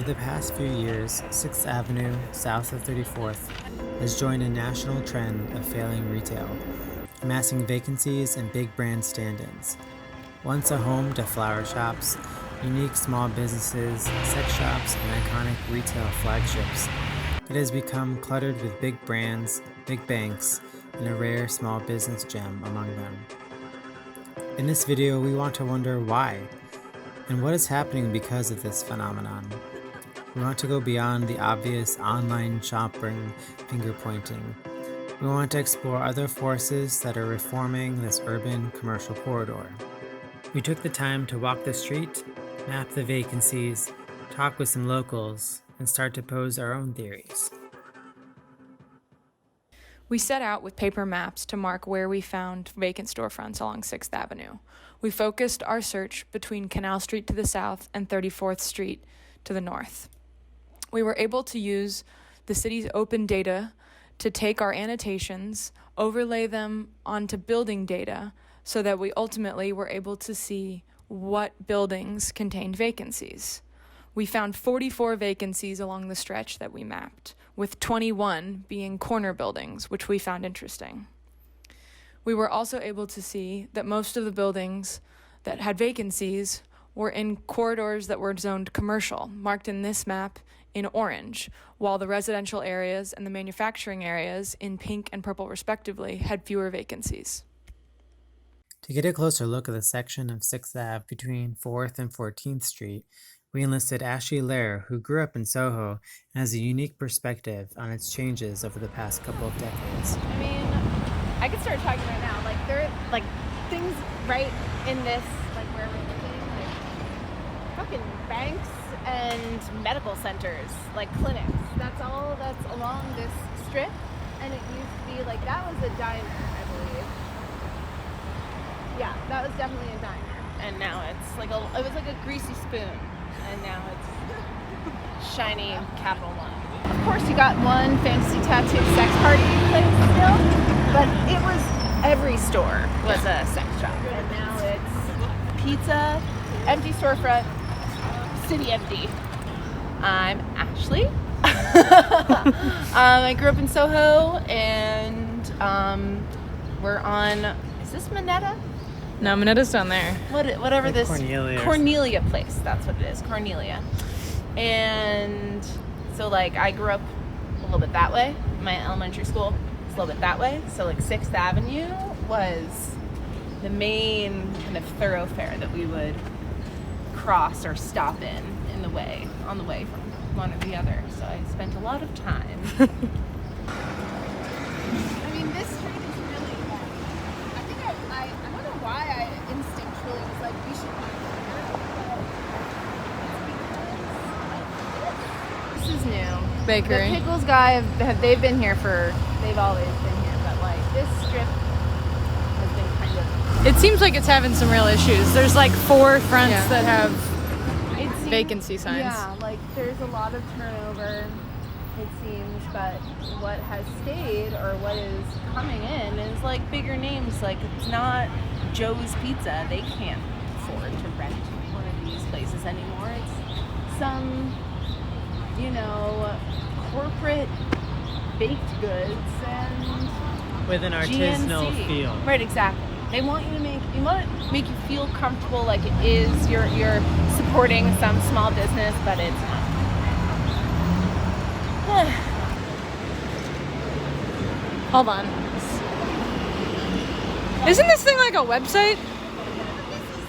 the past few years, 6th Avenue, south of 34th, has joined a national trend of failing retail, amassing vacancies and big brand stand-ins. Once a home to flower shops, unique small businesses, sex shops, and iconic retail flagships, it has become cluttered with big brands, big banks, and a rare small business gem among them. In this video, we want to wonder why, and what is happening because of this phenomenon. We want to go beyond the obvious online shopping finger pointing. We want to explore other forces that are reforming this urban commercial corridor. We took the time to walk the street, map the vacancies, talk with some locals, and start to pose our own theories. We set out with paper maps to mark where we found vacant storefronts along 6th Avenue. We focused our search between Canal Street to the south and 34th Street to the north. We were able to use the city's open data to take our annotations, overlay them onto building data, so that we ultimately were able to see what buildings contained vacancies. We found 44 vacancies along the stretch that we mapped, with 21 being corner buildings, which we found interesting. We were also able to see that most of the buildings that had vacancies were in corridors that were zoned commercial, marked in this map in orange, while the residential areas and the manufacturing areas in pink and purple respectively had fewer vacancies. To get a closer look at the section of 6th Ave between 4th and 14th Street, we enlisted Ashley Lair, who grew up in Soho and has a unique perspective on its changes over the past couple of decades. I mean, I could start talking right now. Like, there are like things right in this, like where we're looking, like fucking banks and medical centers, like clinics. That's all that's along this strip. And it used to be like, that was a diner, I believe. Yeah, that was definitely a diner. And now it's like it was like a greasy spoon. And now it's shiny Capital One. Of course, you got one fancy tattoo sex party place still, but it was every store was a sex shop. And now it's pizza, empty storefront, city empty. I'm Ashley. I grew up in Soho, and we're on. Is this Minetta? No, Minetta's down there. Whatever Like this Cornelia place. That's what it is, Cornelia. And so like I grew up a little bit that way. My elementary school was a little bit that way. So like 6th Avenue was the main kind of thoroughfare that we would cross or stop on the way from one or the other. So I spent a lot of time. I mean, this street is really long. I think I don't know why I instinctually was like, we should find it. This is new. Bakery. The Pickles guy, they've been here they've always been here, but like this strip has been kind of... It seems like it's having some real issues. There's like 4 fronts that have vacancy signs. Yeah, like there's a lot of turnover, it seems, but what has stayed or what is coming in is like bigger names. Like it's not Joe's Pizza. They can't afford to rent one of these places anymore. It's some, corporate baked goods and with an artisanal GNC. feel. Right, exactly. They want you to make you feel comfortable, like it is you're supporting some small business, but it's not. Hold on. Isn't this thing like a website?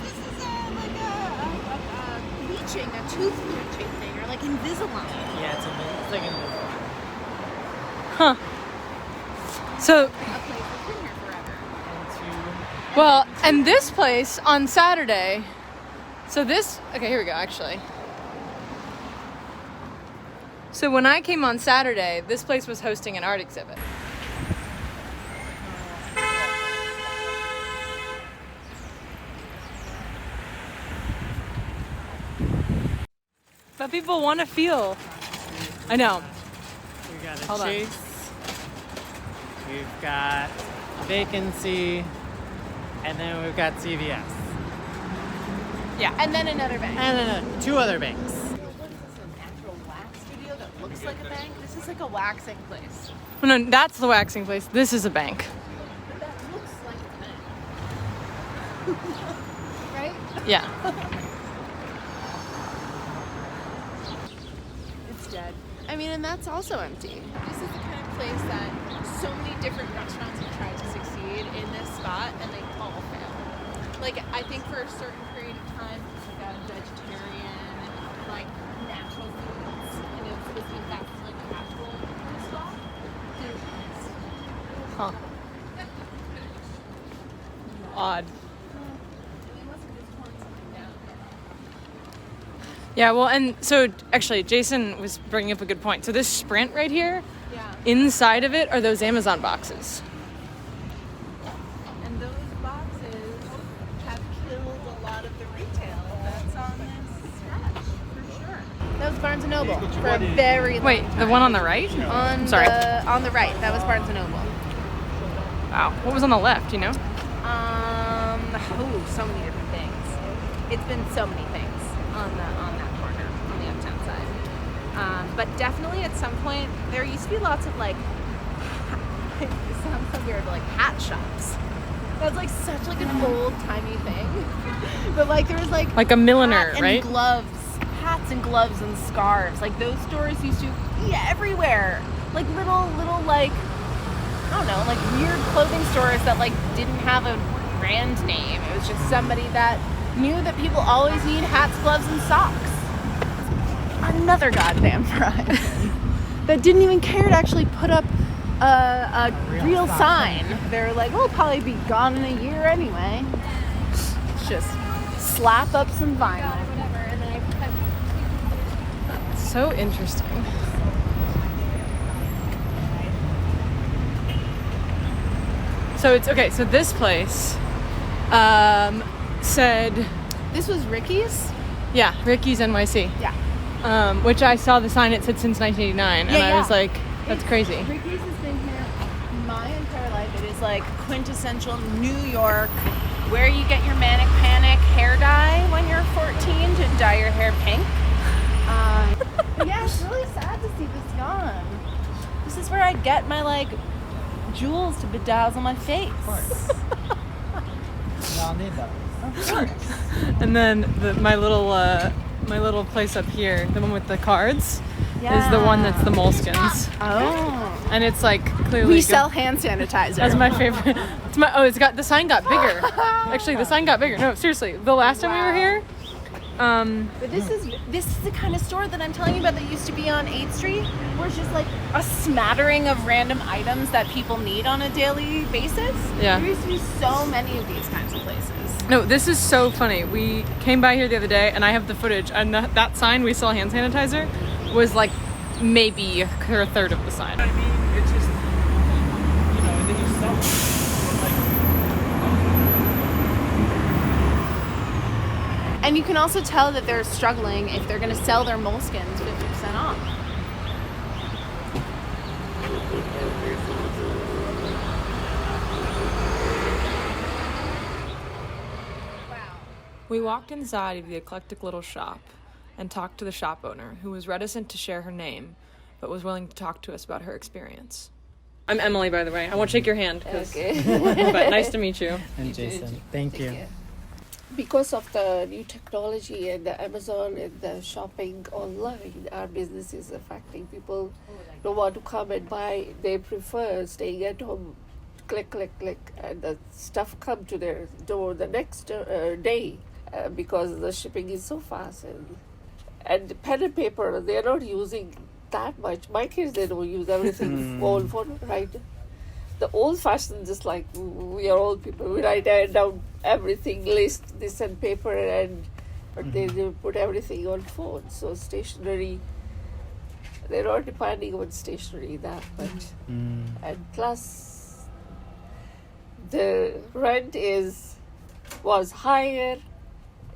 This is like a bleaching, a tooth bleaching thing, or like Invisalign. Yeah, it's like Invisalign. Huh. So, A place that's been here forever. well, and this place on Saturday, okay, here we go, actually. So when I came on Saturday, this place was hosting an art exhibit. But people want to feel. I know. We got a Hold on. Chase. We've got Vacancy. And then we've got CVS. Yeah, and then another bank. And then 2 other banks. What is this, a natural looks like a bank. This is like a waxing place. Oh, no, that's the waxing place. This is a bank. But that looks like a bank. Right? Yeah. It's dead. I mean, and that's also empty. This is the kind of place that so many different restaurants have tried to succeed in this spot, and they all fail. Like, I think for a certain period of time, it's like a vegetarian, like, natural foods, and it was supposed to be that, like, actual spot. Huh. Odd. Yeah, well, and so actually, Jason was bringing up a good point. So this Sprint right here, inside of it are those Amazon boxes. And those boxes have killed a lot of the retail that's on this stretch, for sure. That was Barnes & Noble for a very long Wait, time. the one on the right? On Sorry. on the right, that was Barnes & Noble. Wow. What was on the left, you know? So many different things. It's been so many things on that corner, on the uptown side. But definitely at some point, there used to be lots of like, it sounds so weird, but like hat shops. That's like such like an old timey thing. But like there was like a milliner, hat right? and hats and gloves and scarves. Like those stores used to be everywhere. Like little like, I don't know, like weird clothing stores that like didn't have a brand name. It was just somebody that knew that people always need hats, gloves, and socks. Another goddamn Verizon that didn't even care to actually put up a real sign. They're like, we'll probably be gone in a year anyway. Just slap up some vinyl or whatever, and then I So interesting. So it's okay. So this place said, This was Ricky's? yeah, Ricky's NYC. Yeah. Which I saw the sign. It said since 1989, and I was Yeah. like, that's crazy. Ricky's has been here my entire life. It is like quintessential New York, where you get your manic panic hair dye when you're 14 to dye your hair pink. But yeah, it's really sad to see this gone. This is where I get my like jewels to bedazzle my face. Y'all need those. Of course. And then my little place up here, the one with the cards, is the one that's the moleskins, Oh. and it's like clearly We good. sell hand sanitizer. That's my favorite. The sign got bigger. Actually, the sign got bigger. No, seriously, the last time we were here, But this is the kind of store that I'm telling you about that used to be on 8th Street, where it's just like a smattering of random items that people need on a daily basis. Yeah. There used to be so many of these kinds of places. no, this is so funny. We came by here the other day, and I have the footage, and that sign, we sell hand sanitizer, was like maybe a third of the sign. I mean, it's just, and then you sell it. And you can also tell that they're struggling if they're going to sell their moleskins 50% off. We walked inside of the eclectic little shop and talked to the shop owner, who was reticent to share her name, but was willing to talk to us about her experience. I'm Emily, by the way. I won't shake your hand. Okay. But nice to meet you. And Jason, thank you. Because of the new technology and the Amazon and the shopping online, our business is affecting. People don't want to come and buy. They prefer staying at home, click, and the stuff come to their door the next day because the shipping is so fast. And the pen and paper, they're not using that much. My kids, they don't use everything old phone, right? The old-fashioned, just like we are old people, we write down everything, list this and paper, but they put everything on phone. So stationery, they're not depending on stationery that much. And plus, the rent was higher,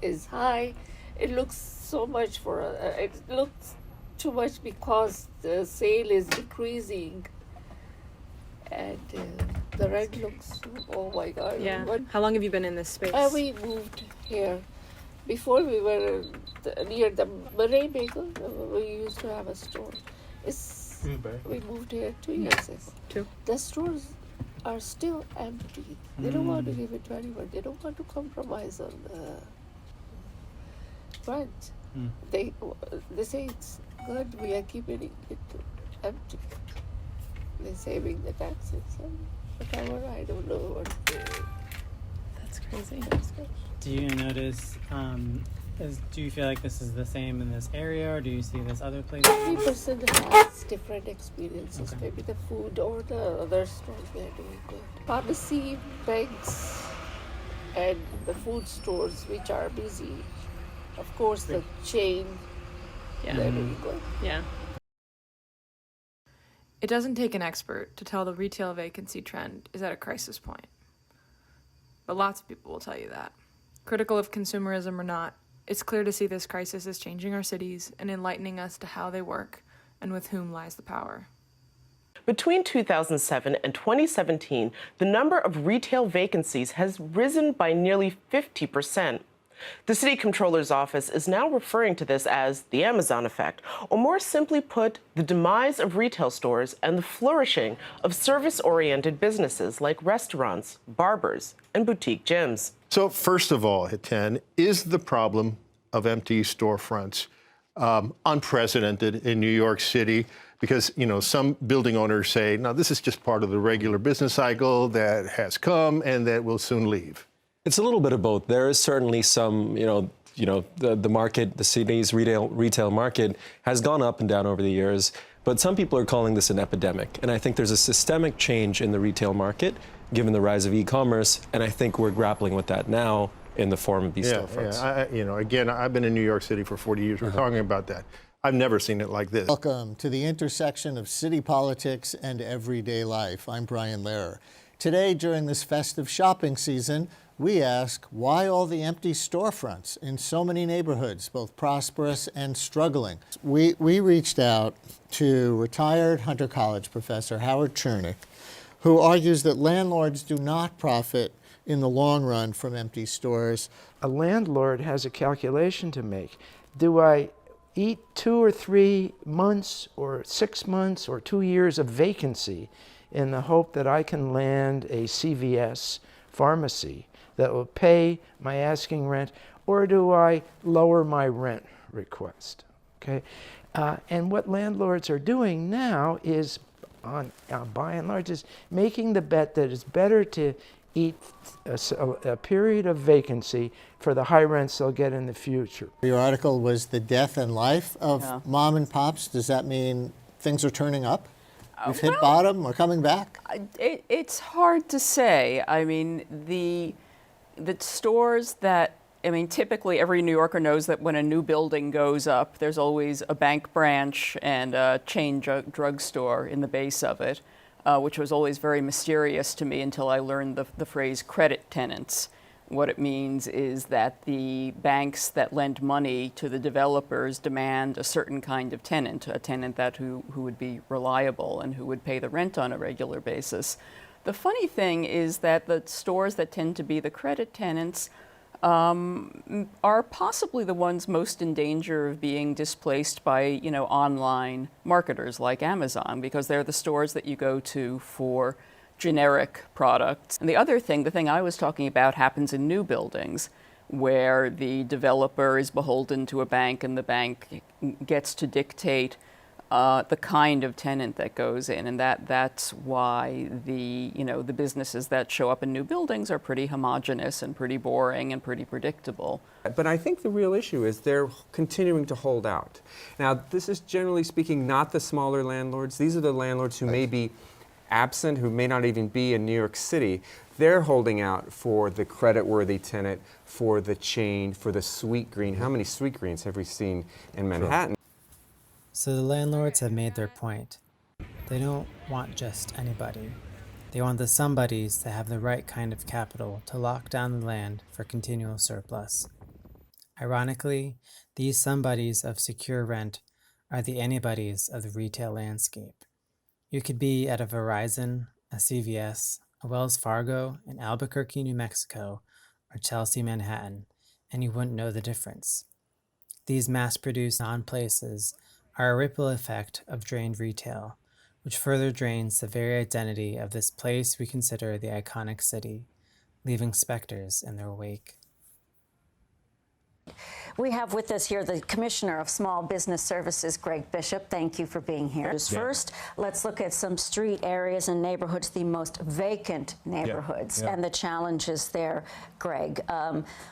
is high. It looks so much it looks too much because the sale is decreasing. And the rent looks, oh my God. Yeah. How long have you been in this space? We moved here. Before we were near the Murray Bagel, we used to have a store. It's, Okay. we moved here 2 years ago. Two. The stores are still empty. They don't want to give it to anyone. They don't want to compromise on the rent. They say it's good. We are keeping it empty. They're saving the taxes and whatever. I don't know what. That's crazy. Do you notice, do you feel like this is the same in this area, or do you see this other places? Every person has different experiences. Okay. Maybe the food or the other stores they are doing good. Pharmacy, banks, and the food stores which are busy. Of course, the chain, Yeah. they're doing good. Yeah. It doesn't take an expert to tell the retail vacancy trend is at a crisis point. But lots of people will tell you that. Critical of consumerism or not, it's clear to see this crisis is changing our cities and enlightening us to how they work and with whom lies the power. Between 2007 and 2017, the number of retail vacancies has risen by nearly 50%. The city comptroller's office is now referring to this as the Amazon effect, or more simply put, the demise of retail stores and the flourishing of service-oriented businesses like restaurants, barbers, and boutique gyms. So first of all, Hiten, is the problem of empty storefronts unprecedented in New York City? Because, you know, some building owners say, no, this is just part of the regular business cycle that has come and that will soon leave. It's a little bit of both. There is certainly some, the market, the city's retail market has gone up and down over the years, but some people are calling this an epidemic. And I think there's a systemic change in the retail market, given the rise of e-commerce, and I think we're grappling with that now in the form of these storefronts. Yeah, again, I've been in New York City for 40 years. We're talking about that. I've never seen it like this. Welcome to the intersection of city politics and everyday life. I'm Brian Lehrer. Today, during this festive shopping season, we ask why all the empty storefronts in so many neighborhoods, both prosperous and struggling. We reached out to retired Hunter College professor Howard Chernick, who argues that landlords do not profit in the long run from empty stores. A landlord has a calculation to make. Do I eat 2 or 3 months or 6 months or 2 years of vacancy in the hope that I can land a CVS pharmacy that will pay my asking rent, or do I lower my rent request? Okay, and what landlords are doing now is, by and large, is making the bet that it's better to eat a period of vacancy for the high rents they'll get in the future. Your article was the death and life of mom and pops. Does that mean things are turning up? We've hit bottom or coming back? It's hard to say. I mean, the stores that, typically every New Yorker knows that when a new building goes up, there's always a bank branch and a chain drugstore in the base of it, which was always very mysterious to me until I learned the phrase credit tenants. What it means is that the banks that lend money to the developers demand a certain kind of tenant, a tenant who would be reliable and who would pay the rent on a regular basis. The funny thing is that the stores that tend to be the credit tenants are possibly the ones most in danger of being displaced by, online marketers like Amazon, because they're the stores that you go to for generic products. And the other thing, the thing I was talking about, happens in new buildings where the developer is beholden to a bank and the bank gets to dictate the kind of tenant that goes in, and that's why the businesses that show up in new buildings are pretty homogenous and pretty boring and pretty predictable. But I think the real issue is they're continuing to hold out. Now, this is generally speaking not the smaller landlords. These are the landlords who may be absent, who may not even be in New York City. They're holding out for the creditworthy tenant, for the chain, for the sweet green. How many sweet greens have we seen in Manhattan? So the landlords have made their point. They don't want just anybody. They want the somebodies that have the right kind of capital to lock down the land for continual surplus. Ironically, these somebodies of secure rent are the anybodies of the retail landscape. You could be at a Verizon, a CVS, a Wells Fargo in Albuquerque, New Mexico, or Chelsea, Manhattan, and you wouldn't know the difference. These mass-produced non-places are a ripple effect of drained retail, which further drains the very identity of this place we consider the iconic city, leaving specters in their wake. We have with us here the Commissioner of Small Business Services, Greg Bishop. Thank you for being here. First, let's look at some street areas and neighborhoods, the most vacant neighborhoods, and the challenges there, Greg.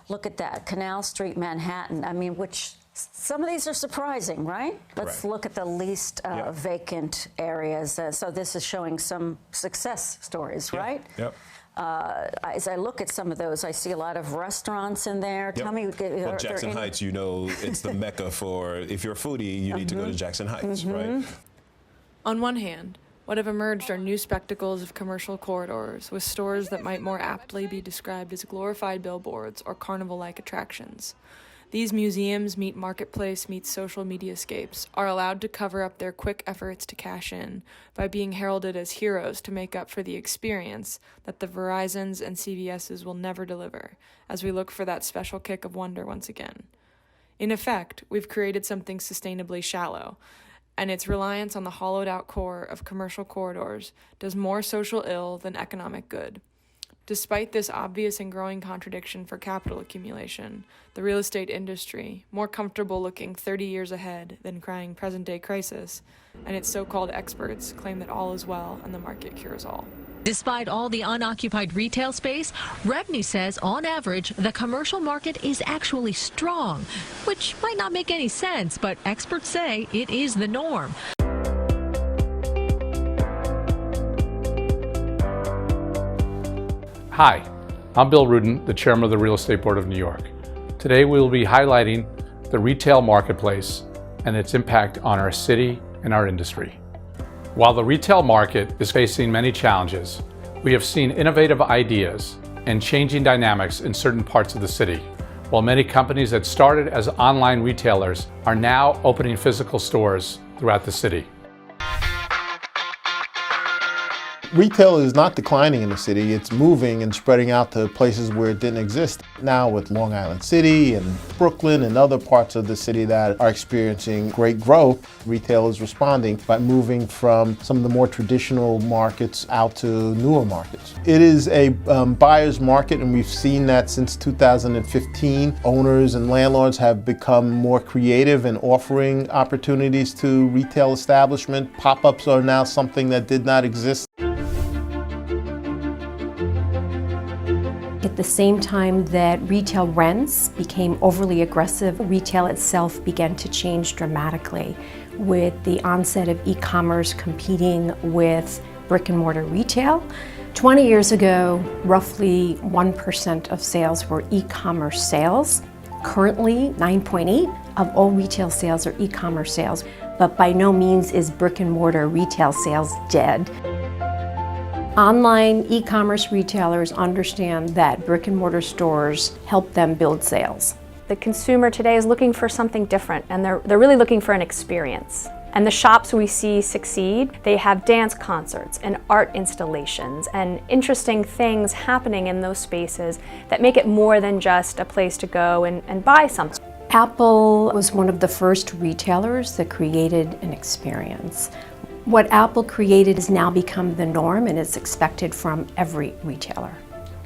Look at that, Canal Street, Manhattan. I mean, which some of these are surprising, right? Let's look at the least vacant areas. So this is showing some success stories, right? Yep. As I look at some of those, I see a lot of restaurants in there. Tell me, well, Jackson Heights, you know, it's the mecca for, if you're a foodie, you need to go to Jackson Heights, right? On one hand, what have emerged are new spectacles of commercial corridors with stores that might more aptly be described as glorified billboards or carnival-like attractions. These museums meet marketplace meets social mediascapes are allowed to cover up their quick efforts to cash in by being heralded as heroes to make up for the experience that the Verizons and CVSs will never deliver, as we look for that special kick of wonder once again. In effect, we've created something sustainably shallow, and its reliance on the hollowed-out core of commercial corridors does more social ill than economic good. Despite this obvious and growing contradiction for capital accumulation, the real estate industry, more comfortable looking 30 years ahead than crying present-day crisis, and its so-called experts claim that all is well and the market cures all. Despite all the unoccupied retail space, revenue says on average the commercial market is actually strong, which might not make any sense, but experts say it is the norm. Hi, I'm Bill Rudin, the Chairman of the Real Estate Board of New York. Today we will be highlighting the retail marketplace and its impact on our city and our industry. While the retail market is facing many challenges, we have seen innovative ideas and changing dynamics in certain parts of the city, while many companies that started as online retailers are now opening physical stores throughout the city. Retail is not declining in the city, it's moving and spreading out to places where it didn't exist. Now with Long Island City and Brooklyn and other parts of the city that are experiencing great growth, retail is responding by moving from some of the more traditional markets out to newer markets. It is a buyer's market, and we've seen that since 2015. Owners and landlords have become more creative in offering opportunities to retail establishment. Pop-ups are now something that did not exist. At the same time that retail rents became overly aggressive, retail itself began to change dramatically with the onset of e-commerce competing with brick and mortar retail. 20 years ago, roughly 1% of sales were e-commerce sales. Currently, 9.8% of all retail sales are e-commerce sales, but by no means is brick and mortar retail sales dead. Online e-commerce retailers understand that brick and mortar stores help them build sales. The consumer today is looking for something different, and they're really looking for an experience. And the shops we see succeed, they have dance concerts and art installations and interesting things happening in those spaces that make it more than just a place to go and buy something. Apple was one of the first retailers that created an experience. What Apple created has now become the norm and is expected from every retailer.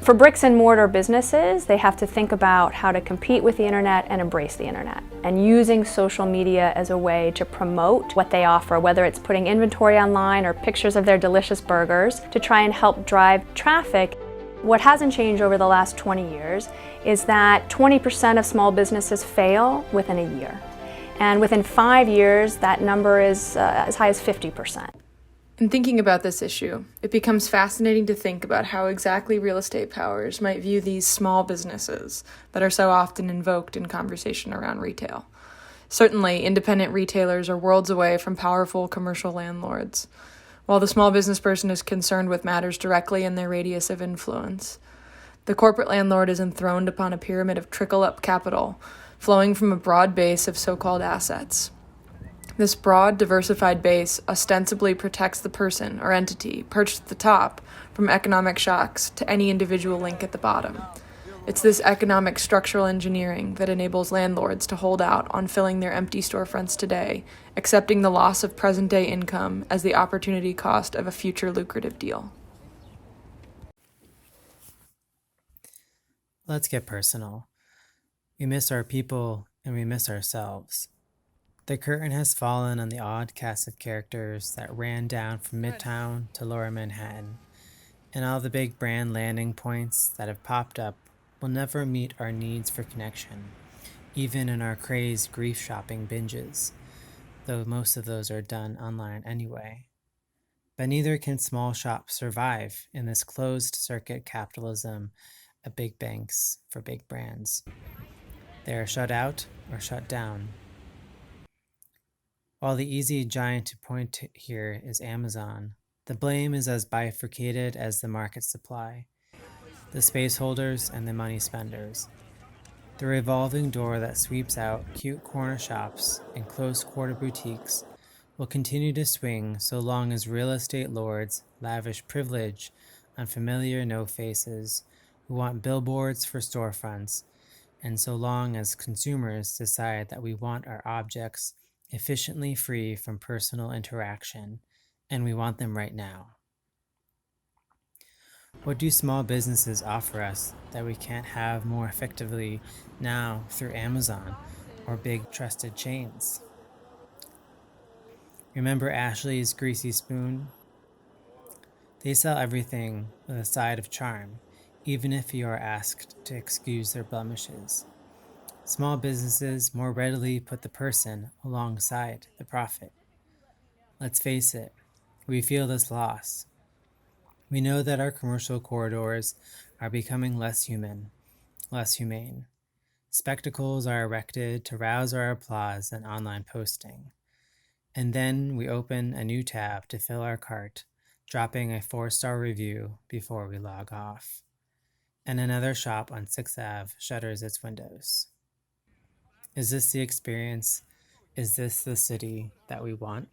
For bricks and mortar businesses, they have to think about how to compete with the internet and embrace the internet, and using social media as a way to promote what they offer, whether it's putting inventory online or pictures of their delicious burgers to try and help drive traffic. What hasn't changed over the last 20 years is that 20% of small businesses fail within a year. And within 5 years, that number is as high as 50%. In thinking about this issue, it becomes fascinating to think about how exactly real estate powers might view these small businesses that are so often invoked in conversation around retail. Certainly, independent retailers are worlds away from powerful commercial landlords, while the small business person is concerned with matters directly in their radius of influence. The corporate landlord is enthroned upon a pyramid of trickle-up capital, flowing from a broad base of so-called assets. This broad, diversified base ostensibly protects the person or entity perched at the top from economic shocks to any individual link at the bottom. It's this economic structural engineering that enables landlords to hold out on filling their empty storefronts today, accepting the loss of present-day income as the opportunity cost of a future lucrative deal. Let's get personal. We miss our people and we miss ourselves. The curtain has fallen on the odd cast of characters that ran down from Midtown to Lower Manhattan, and all the big brand landing points that have popped up will never meet our needs for connection, even in our crazed grief shopping binges, though most of those are done online anyway. But neither can small shops survive in this closed circuit capitalism of big banks for big brands. They are shut out or shut down. While the easy giant to point to here is Amazon, the blame is as bifurcated as the market supply, the space holders and the money spenders. The revolving door that sweeps out cute corner shops and close quarter boutiques will continue to swing so long as real estate lords lavish privilege on familiar no-faces who want billboards for storefronts, and so long as consumers decide that we want our objects efficiently free from personal interaction, and we want them right now. What do small businesses offer us that we can't have more effectively now through Amazon or big trusted chains? Remember Ashley's Greasy Spoon? They sell everything with a side of charm, even if you are asked to excuse their blemishes. Small businesses more readily put the person alongside the profit. Let's face it, we feel this loss. We know that our commercial corridors are becoming less human, less humane. Spectacles are erected to rouse our applause and online posting. And then we open a new tab to fill our cart, dropping a 4-star review before we log off. And another shop on 6th Ave shutters its windows. Is this the experience? Is this the city that we want?